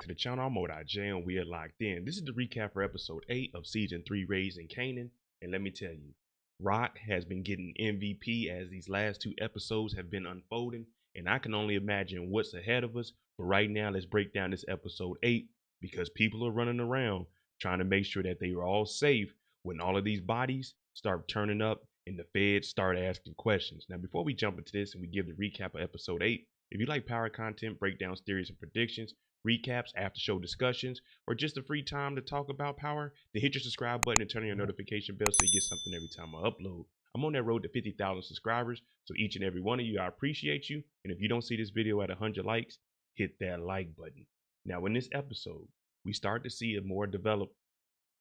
to the channel. I'm J and we are locked in. This is the recap for episode 8 of season 3, Raising Kanan. And let me tell you, Rock has been getting MVP as these last 2 episodes have been unfolding. And I can only imagine what's ahead of us. But right now, let's break down this episode 8 because people are running around trying to make sure that they are all safe when all of these bodies start turning up and the feds start asking questions. Now, before we jump into this and we give the recap of episode 8, if you like power content, breakdowns, theories, and predictions, recaps, after show discussions, or just a free time to talk about power, then hit your subscribe button and turn on your notification bell so you get something every time I upload. I'm on that road to 50,000 subscribers, so each and every one of you, I appreciate you. And if you don't see this video at 100 likes, hit that like button. Now, in this episode, we start to see a more developed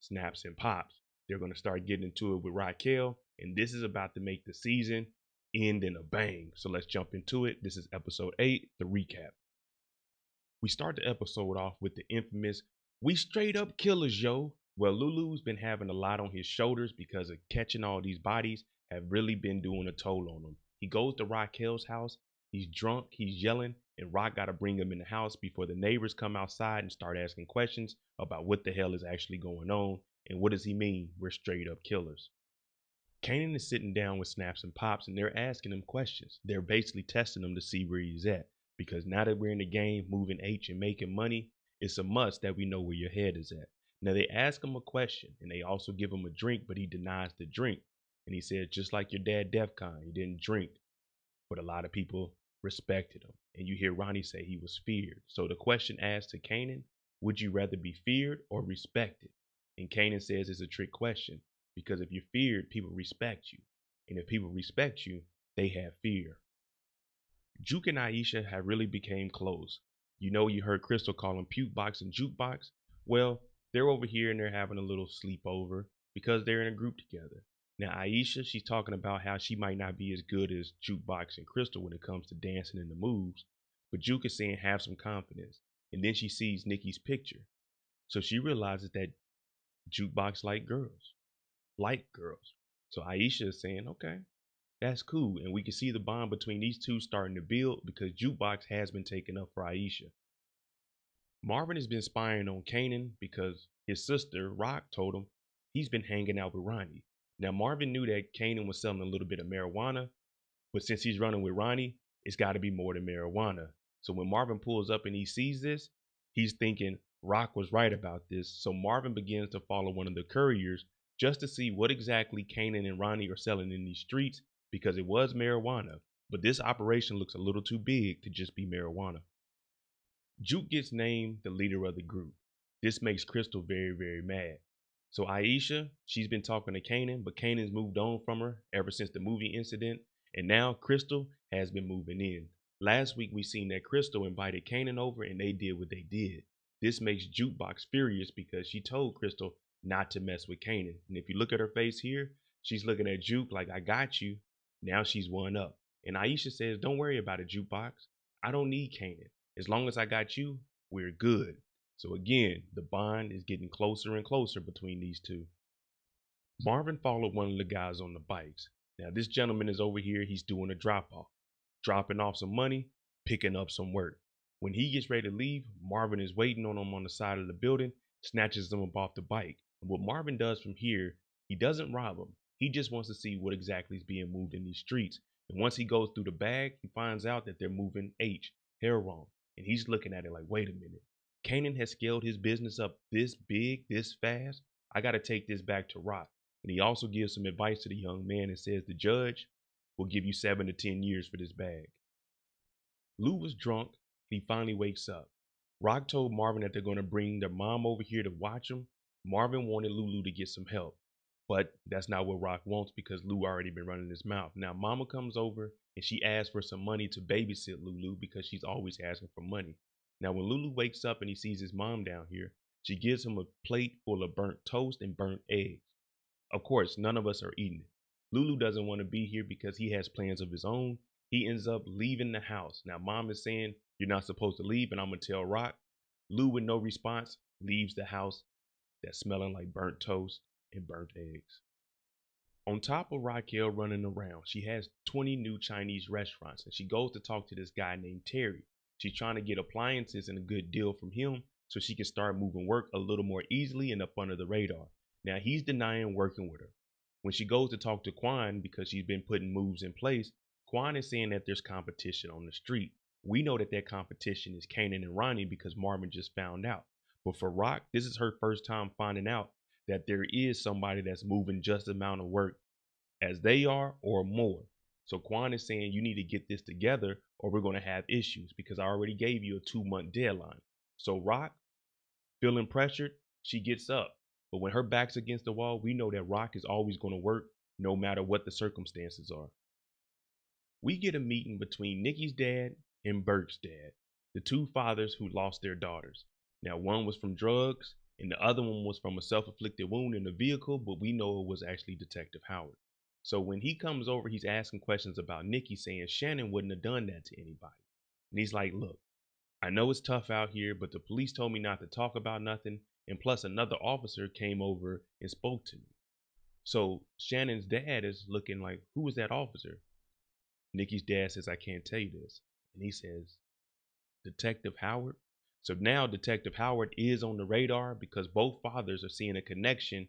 snaps and pops. They're going to start getting into it with Raquel, and this is about to make the season end in a bang. So let's jump into it. This is episode 8, the recap. We start the episode off with the infamous, "We straight up killers, yo." Well, Lulu's been having a lot on his shoulders because of catching all these bodies have really been doing a toll on him. He goes to Raquel's house. He's drunk, he's yelling, and Rock got to bring him in the house before the neighbors come outside and start asking questions about what the hell is actually going on and what does he mean we're straight up killers. Kanan is sitting down with Snaps and Pops and they're asking him questions. They're basically testing him to see where he's at because now that we're in the game moving H and making money, it's a must that we know where your head is at. Now they ask him a question and they also give him a drink, but he denies the drink. And he said, just like your dad DEFCON, he didn't drink, but a lot of people respected him. And you hear Ronnie say he was feared. So the question asked to Kanan, would you rather be feared or respected? And Kanan says it's a trick question. Because if you're feared, people respect you. And if people respect you, they have fear. Juke and Aisha have really became close. You know, you heard Crystal call them puke box and jukebox. Well, they're over here and they're having a little sleepover because they're in a group together. Now, Aisha, she's talking about how she might not be as good as Jukebox and Crystal when it comes to dancing and the moves. But Juke is saying have some confidence. And then she sees Nikki's picture. So she realizes that Jukebox like girls. So Aisha is saying, okay, that's cool. And we can see the bond between these two starting to build because Jukebox has been taken up for Aisha. Marvin has been spying on Kanan because his sister, Rock, told him he's been hanging out with Ronnie. Now, Marvin knew that Kanan was selling a little bit of marijuana, but since he's running with Ronnie, it's got to be more than marijuana. So when Marvin pulls up and he sees this, he's thinking Rock was right about this. So Marvin begins to follow one of the couriers just to see what exactly Kanan and Ronnie are selling in these streets because it was marijuana. But this operation looks a little too big to just be marijuana. Juke gets named the leader of the group. This makes Crystal very, very mad. So Aisha, she's been talking to Kanan, but Kanan's moved on from her ever since the movie incident. And now Crystal has been moving in. Last week we seen that Crystal invited Kanan over and they did what they did. This makes Jukebox furious because she told Crystal not to mess with Kanan. And if you look at her face here, she's looking at Juke like, I got you. Now she's one up. And Aisha says, don't worry about it, Jukebox. I don't need Kanan. As long as I got you, we're good. So again, the bond is getting closer and closer between these two. Marvin followed one of the guys on the bikes. Now this gentleman is over here. He's doing a drop-off, dropping off some money, picking up some work. When he gets ready to leave, Marvin is waiting on him on the side of the building, snatches him up off the bike. And what Marvin does from here, he doesn't rob him. He just wants to see what exactly is being moved in these streets. And once he goes through the bag, he finds out that they're moving H, heroin. And he's looking at it like, wait a minute. Kanan has scaled his business up this big, this fast. I got to take this back to Rock. And he also gives some advice to the young man and says the judge will give you 7 to 10 years for this bag. Lou was drunk. And he finally wakes up. Rock told Marvin that they're going to bring their mom over here to watch him. Marvin wanted Lulu to get some help. But that's not what Rock wants because Lou already been running his mouth. Now Mama comes over and she asks for some money to babysit Lulu because she's always asking for money. Now, when Lulu wakes up and he sees his mom down here, she gives him a plate full of burnt toast and burnt eggs. Of course, none of us are eating it. Lulu doesn't want to be here because he has plans of his own. He ends up leaving the house. Now, Mom is saying, you're not supposed to leave, and I'm going to tell Rock. Lou, with no response, leaves the house that's smelling like burnt toast and burnt eggs. On top of Raquel running around, she has 20 new Chinese restaurants, and she goes to talk to this guy named Terry. She's trying to get appliances and a good deal from him so she can start moving work a little more easily and up under the radar. Now he's denying working with her. When she goes to talk to Quan because she's been putting moves in place, Quan is saying that there's competition on the street. We know that that competition is Kanan and Ronnie because Marvin just found out. But for Rock, this is her first time finding out that there is somebody that's moving just the amount of work as they are or more. So Quan is saying you need to get this together or we're going to have issues because I already gave you a 2-month deadline. So Rock, feeling pressured, she gets up. But when her back's against the wall, we know that Rock is always going to work no matter what the circumstances are. We get a meeting between Nikki's dad and Burke's dad, the two fathers who lost their daughters. Now, one was from drugs and the other one was from a self-inflicted wound in the vehicle, but we know it was actually Detective Howard. So when he comes over, he's asking questions about Nikki, saying Shannon wouldn't have done that to anybody. And he's like, look, I know it's tough out here, but the police told me not to talk about nothing. And plus another officer came over and spoke to me. So Shannon's dad is looking like, who was that officer? Nikki's dad says, I can't tell you this. And he says, Detective Howard? So now Detective Howard is on the radar because both fathers are seeing a connection.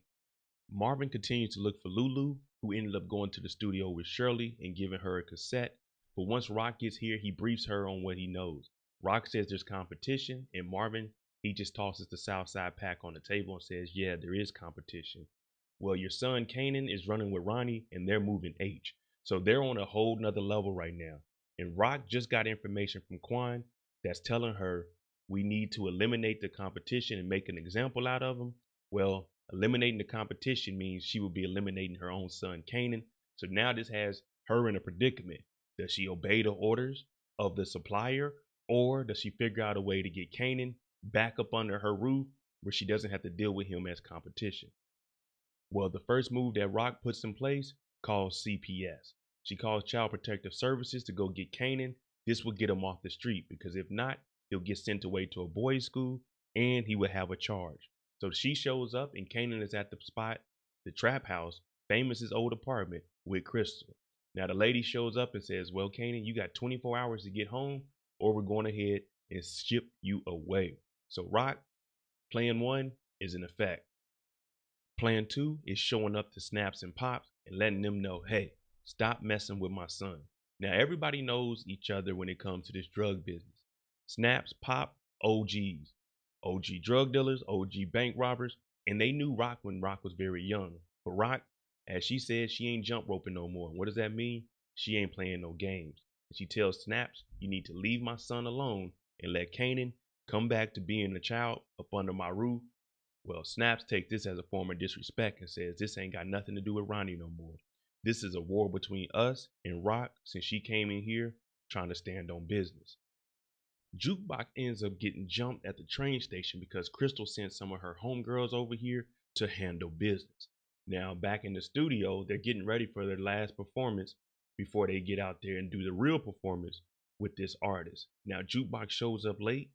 Marvin continues to look for Lulu, who ended up going to the studio with Shirley and giving her a cassette. But once Rock gets here, he briefs her on what he knows. Rock says there's competition, and Marvin, he just tosses the Southside pack on the table and says, yeah, there is competition. Well, your son Kanan is running with Ronnie and they're moving H. So they're on a whole nother level right now. And Rock just got information from Quan that's telling her we need to eliminate the competition and make an example out of them. Well, eliminating the competition means she will be eliminating her own son Kanan. So now this has her in a predicament. Does she obey the orders of the supplier, or does she figure out a way to get Kanan back up under her roof where she doesn't have to deal with him as competition? Well, the first move that Rock puts in place calls CPS. She calls Child Protective Services to go get Kanan. This will get him off the street because if not, he'll get sent away to a boys' school and he will have a charge. So she shows up and Kanan is at the spot, the trap house, Famous's old apartment with Crystal. Now the lady shows up and says, well, Kanan, you got 24 hours to get home or we're going ahead and ship you away. So Rock, plan 1 is in effect. Plan 2 is showing up to Snaps and Pops and letting them know, hey, stop messing with my son. Now everybody knows each other when it comes to this drug business. Snaps, Pop, OGs. OG drug dealers, OG bank robbers, and they knew Rock when Rock was very young. But Rock, as she said, she ain't jump roping no more. What does that mean? She ain't playing no games. And she tells Snaps, you need to leave my son alone and let Kanan come back to being a child up under my roof. Well, Snaps takes this as a form of disrespect and says this ain't got nothing to do with Ronnie no more. This is a war between us and Rock since she came in here trying to stand on business. Jukebox ends up getting jumped at the train station because Crystal sent some of her homegirls over here to handle business. Now back in the studio, they're getting ready for their last performance before they get out there and do the real performance with this artist. Now Jukebox shows up late.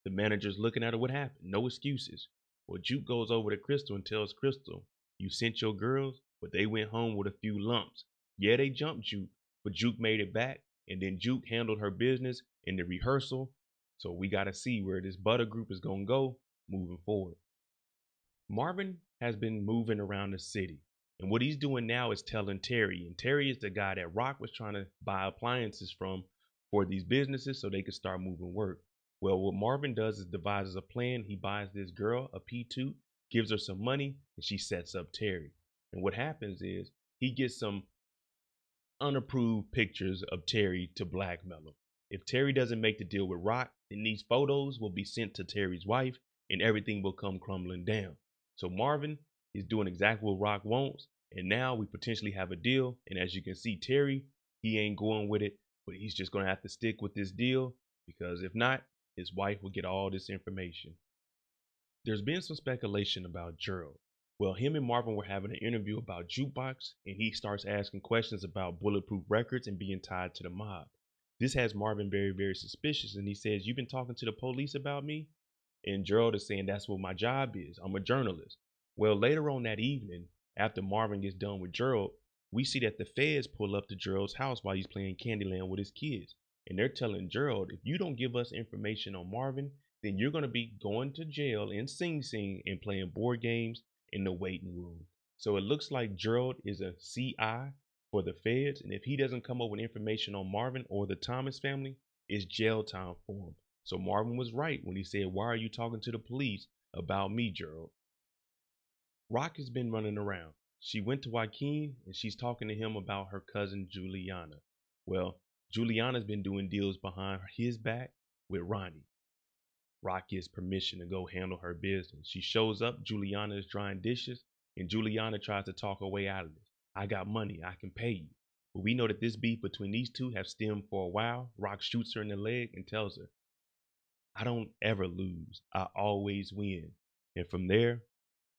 The manager's looking at her. What happened? No excuses. Well, Juke goes over to Crystal and tells Crystal, you sent your girls, but they went home with a few lumps. Yeah, they jumped Juke, but Juke made it back, and then Juke handled her business in the rehearsal. So we got to see where this Bada group is going to go moving forward. Marvin has been moving around the city, and what he's doing now is telling Terry, and Terry is the guy that Rock was trying to buy appliances from for these businesses so they could start moving work. Well, what Marvin does is devises a plan. He buys this girl a P2, gives her some money, and she sets up Terry. And what happens is he gets some unapproved pictures of Terry to blackmail him. If Terry doesn't make the deal with Rock, then these photos will be sent to Terry's wife and everything will come crumbling down. So Marvin is doing exactly what Rock wants, and now we potentially have a deal. And as you can see, Terry, he ain't going with it, but he's just going to have to stick with this deal because if not, his wife will get all this information. There's been some speculation about Gerald. Well, him and Marvin were having an interview about Jukebox, and he starts asking questions about bulletproof records and being tied to the mob. This has Marvin very, very suspicious, and he says, you've been talking to the police about me? And Gerald is saying, that's what my job is. I'm a journalist. Well, later on that evening, after Marvin gets done with Gerald, we see that the feds pull up to Gerald's house while he's playing Candyland with his kids. And they're telling Gerald, if you don't give us information on Marvin, then you're going to be going to jail in Sing Sing and playing board games in the waiting room. So it looks like Gerald is a CI for the feds, and if he doesn't come up with information on Marvin or the Thomas family, it's jail time for him. So Marvin was right when he said, "Why are you talking to the police about me, Gerald?" Rock has been running around. She went to Joaquin and she's talking to him about her cousin Juliana. Well, Juliana's been doing deals behind his back with Ronnie. Rock gets permission to go handle her business. She shows up, Juliana is drying dishes, and Juliana tries to talk her way out of this. "I got money, I can pay you." But we know that this beef between these two have stemmed for a while. Rock shoots her in the leg and tells her, "I don't ever lose, I always win." And from there,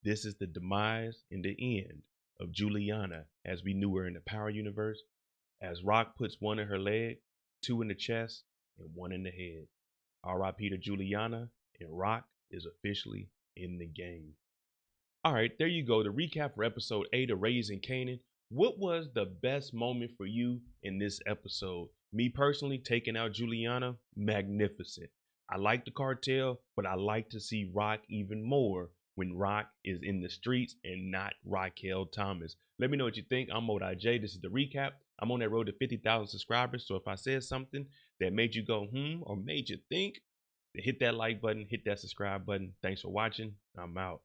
this is the demise and the end of Juliana as we knew her in the Power Universe, as Rock puts one in her leg, two in the chest, and one in the head. R.I.P. to Juliana, and Rock is officially in the game. All right, there you go. The recap for episode 8 of Raising Kanan. What was the best moment for you in this episode? Me personally, taking out Juliana, magnificent. I like the cartel, but I like to see Rock even more when Rock is in the streets and not Raquel Thomas. Let me know what you think. I'm Moda J. This is the recap. I'm on that road to 50,000 subscribers. So if I said something that made you go, or made you think, then hit that like button, hit that subscribe button. Thanks for watching. I'm out.